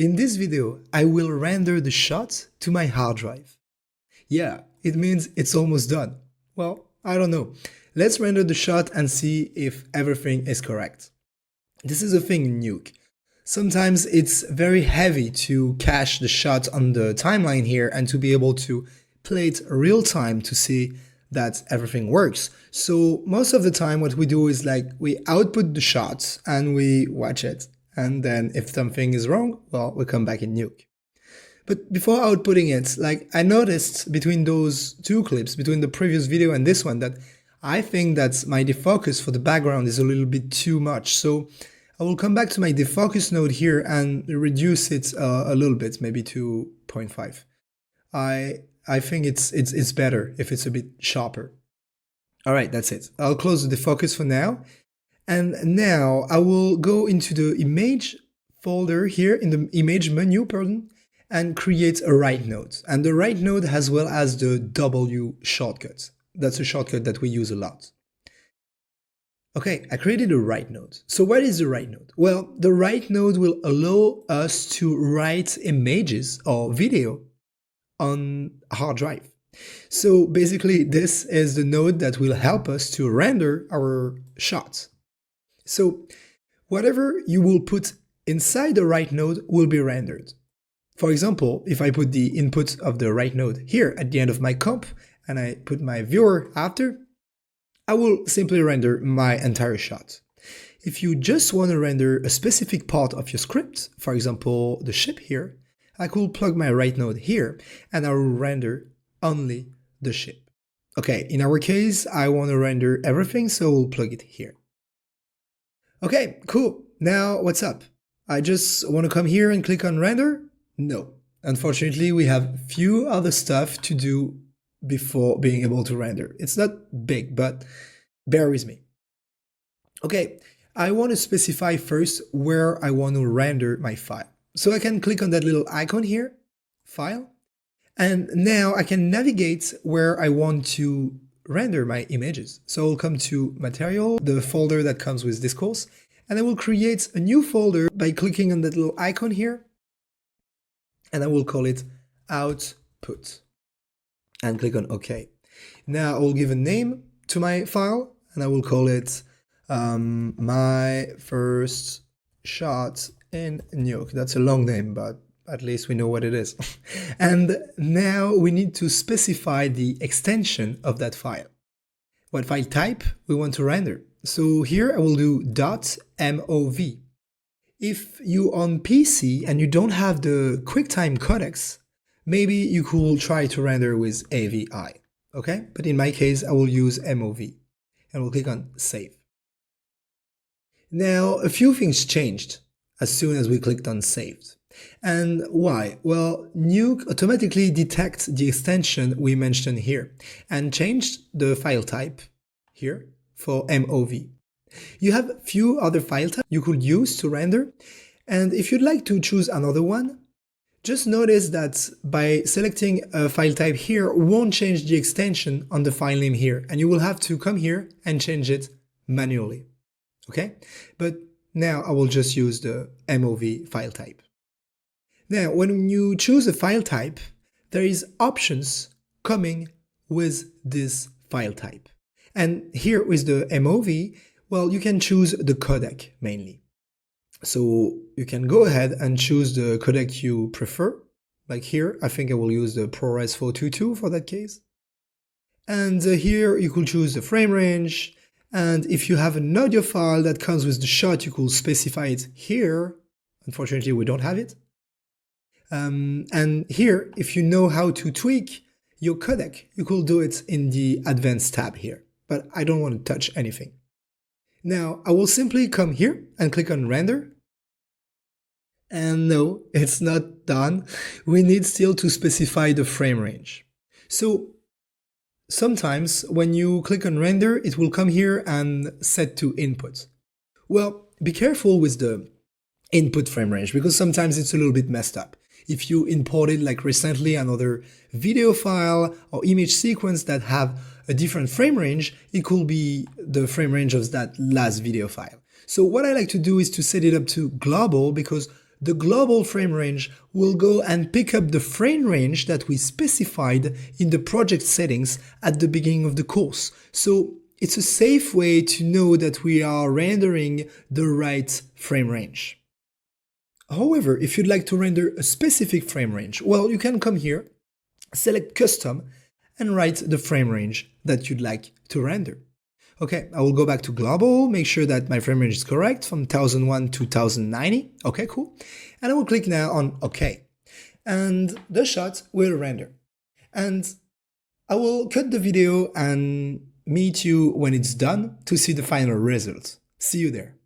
In this video, I will render the shot to my hard drive. Yeah, it means it's almost done. Well, I don't know. Let's render the shot and see if everything is correct. This is a thing in Nuke. Sometimes it's very heavy to cache the shot on the timeline here and to be able to play it real time to see that everything works. So most of the time what we do is like we output the shot and we watch it. And then if something is wrong, well, we come back in Nuke. But before outputting it, like I noticed between those two clips, between the previous video and this one, that I think that my defocus for the background is a little bit too much. So I will come back to my defocus node here and reduce it a little bit, maybe to 0.5. I think it's better if it's a bit sharper. All right, that's it. I'll close the defocus for now. And now I will go into the image folder here in the image menu, and create a write node. And the write node as well as the W shortcut. That's a shortcut that we use a lot. Okay, I created a write node. So what is the write node? Well, the write node will allow us to write images or video on a hard drive. So basically this is the node that will help us to render our shots. So whatever you will put inside the write node will be rendered. For example, if I put the input of the write node here at the end of my comp and I put my viewer after, I will simply render my entire shot. If you just want to render a specific part of your script, for example, the ship here, I could plug my write node here and I will render only the ship. Okay, in our case, I want to render everything, so we'll plug it here. Okay, cool. Now what's up? I just want to come here and click on render? No. Unfortunately, we have few other stuff to do before being able to render. It's not big, but bear with me. Okay, I want to specify first where I want to render my file. So I can click on that little icon here, file, and now I can navigate where I want to render my images. So I'll come to material, the folder that comes with this course, and I will create a new folder by clicking on that little icon here, and I will call it output and click on OK. Now I will give a name to my file and I will call it my first shot in Nuke. That's a long name, but at least we know what it is. And now we need to specify the extension of that file. What file type we want to render. So here I will do .mov. If you on PC and you don't have the QuickTime codecs, maybe you could try to render with AVI, okay? But in my case, I will use MOV and we'll click on save. Now, a few things changed as soon as we clicked on saved. And why? Well, Nuke automatically detects the extension we mentioned here and changed the file type here for MOV. You have few other file types you could use to render, and if you'd like to choose another one, just notice that by selecting a file type here won't change the extension on the file name here, and you will have to come here and change it manually. Okay? But now I will just use the MOV file type. Now, when you choose a file type, there is options coming with this file type. And here with the MOV, well, you can choose the codec mainly. So you can go ahead and choose the codec you prefer. Like here, I think I will use the ProRes 422 for that case. And here you could choose the frame range. And if you have an audio file that comes with the shot, you could specify it here. Unfortunately, we don't have it. And here, if you know how to tweak your codec, you could do it in the Advanced tab here. But I don't want to touch anything. Now, I will simply come here and click on render. And no, it's not done. We need still to specify the frame range. So sometimes when you click on render, it will come here and set to input. Well, be careful with the input frame range because sometimes it's a little bit messed up. If you imported like recently another video file or image sequence that have a different frame range, it could be the frame range of that last video file. So what I like to do is to set it up to global because the global frame range will go and pick up the frame range that we specified in the project settings at the beginning of the course. So it's a safe way to know that we are rendering the right frame range. However, if you'd like to render a specific frame range, well, you can come here, select Custom, and write the frame range that you'd like to render. Okay, I will go back to global, make sure that my frame range is correct from 1001 to 1090. Okay, cool. And I will click now on OK. And the shot will render. And I will cut the video and meet you when it's done to see the final result. See you there.